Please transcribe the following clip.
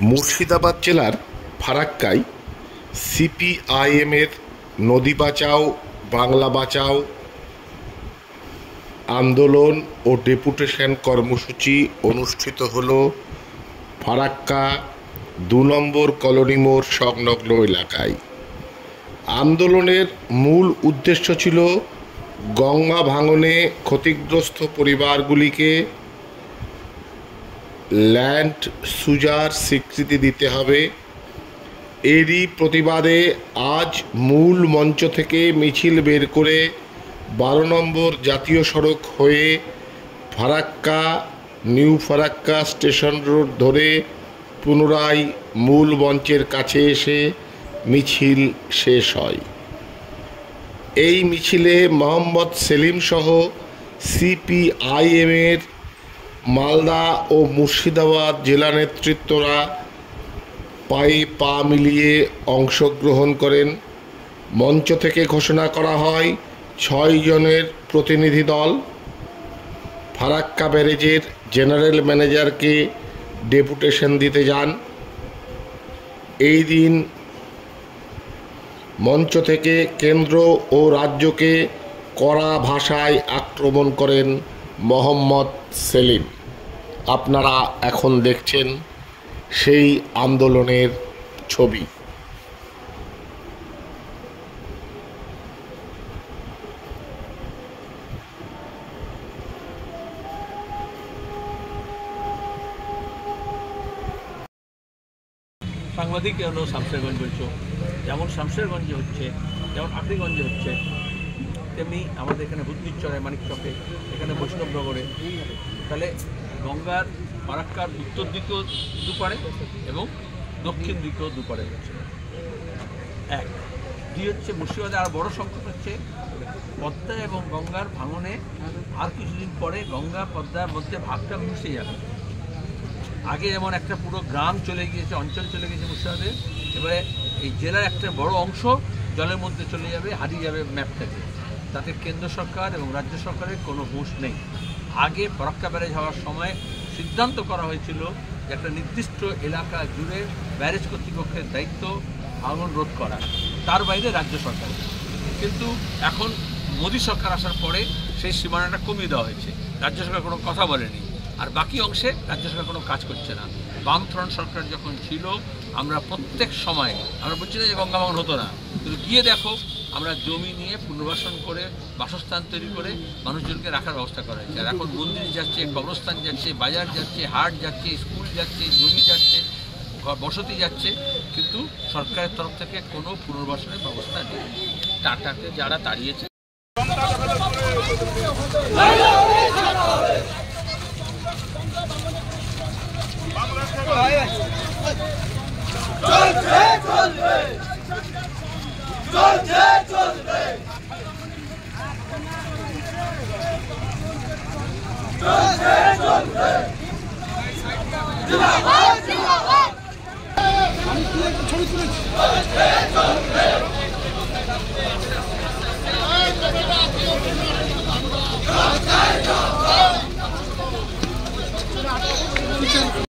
মুর্শিদাবাদ জেলার ফারাক্কায় সিপিআইএমের নদী বাঁচাও বাংলা বাঁচাও আন্দোলন ও ডেপুটেশন কর্মসূচি অনুষ্ঠিত হল ফারাক্কা ২ নম্বর কলোনি মোড় সংলগ্ন এলাকায়। আন্দোলনের মূল উদ্দেশ্য ছিল গঙ্গা ভাঙনে ক্ষতিগ্রস্ত পরিবারগুলিকে ল্যান্ড সুজার স্বীকৃতি দিতে হবে। এরই প্রতিবাদে আজ মূল মঞ্চ থেকে মিছিল বের করে ১২ নম্বর জাতীয় সড়ক হয়ে Farakka new Farakka station road ধরে পুনরায় মূল মঞ্চের কাছে এসে মিছিল শেষ হয়। এই মিছিলে মোহাম্মদ সেলিম সহ সিপিআইএমের মালদা ও মুর্শিদাবাদ জেলা নেতৃত্বরা পায়ে পা মিলিয়ে অংশগ্রহণ করেন। মঞ্চ থেকে ঘোষণা করা হয় ৬ জনের প্রতিনিধি দল ফারাক্কা ব্যারেজের জেনারেল ম্যানেজারকে ডেপুটেশন দিতে যান। এই দিন মঞ্চ থেকে কেন্দ্র ও রাজ্যকে কড়া ভাষায় আক্রমণ করেন মোহাম্মদ সেলিম। আপনারা এখন দেখছেন সেই আন্দোলনের ছবি। সাংবাদিক যেন শামশেরগঞ্জ বলছো, যেমন শামশেরগঞ্জে হচ্ছে, যেমন আখরিগঞ্জে হচ্ছে, তেমনি আমাদের এখানে বুদ্ধিচরে মানিকচকে, এখানে বৈষ্ণবনগরে। তাহলে গঙ্গার ফারাক্কার উত্তর দিকেও দুপারে এবং দক্ষিণ দিকেও দুপারে হচ্ছে এক। দুই হচ্ছে মুর্শিদাবাদে আর বড় সংকট হচ্ছে পদ্মা এবং গঙ্গার ভাঙনে আর কিছুদিন পরে গঙ্গা পদ্মার মধ্যে ভাগটা মিশে যাবে। আগে যেমন একটা পুরো গ্রাম চলে গিয়েছে, অঞ্চল চলে গিয়েছে মুর্শিদাবাদে, এবারে এই জেলার একটা বড় অংশ জলের মধ্যে চলে যাবে, হারিয়ে যাবে ম্যাপ থেকে। তাতে কেন্দ্র সরকার এবং রাজ্য সরকারের কোনো হুঁশ নেই। আগে ফারাক্কা ব্যারেজ হওয়ার সময় সিদ্ধান্ত করা হয়েছিল যে একটা নির্দিষ্ট এলাকা জুড়ে ব্যারেজ কর্তৃপক্ষের দায়িত্ব ভাঙন রোধ করা, তার বাইরে রাজ্য সরকার। কিন্তু এখন মোদী সরকার আসার পরে সেই সীমানাটা কমিয়ে দেওয়া হয়েছে, রাজ্য সরকার কোনো কথা বলেনি। আর বাকি অংশে রাজ্য সরকার কোনো কাজ করছে না। বামফ্রন্ট সরকার যখন ছিল আমরা প্রত্যেক সময়, আমরা বলছি না যে গঙ্গা ভাঙন হতো না, কিন্তু গিয়ে দেখো আমরা জমি নিয়ে পুনর্বাসন করে বাসস্থান তৈরি করে মানুষজনকে রাখার ব্যবস্থা করা হয়েছে। আর এখন মন্দির যাচ্ছে, কবরস্থান যাচ্ছে, বাজার যাচ্ছে, হাট যাচ্ছে, স্কুল যাচ্ছে, জমি যাচ্ছে, বসতি যাচ্ছে, কিন্তু সরকারের তরফ থেকে কোনো পুনর্বাসনের ব্যবস্থা নেই। টাটাকে যারা তাড়িয়েছে ছবি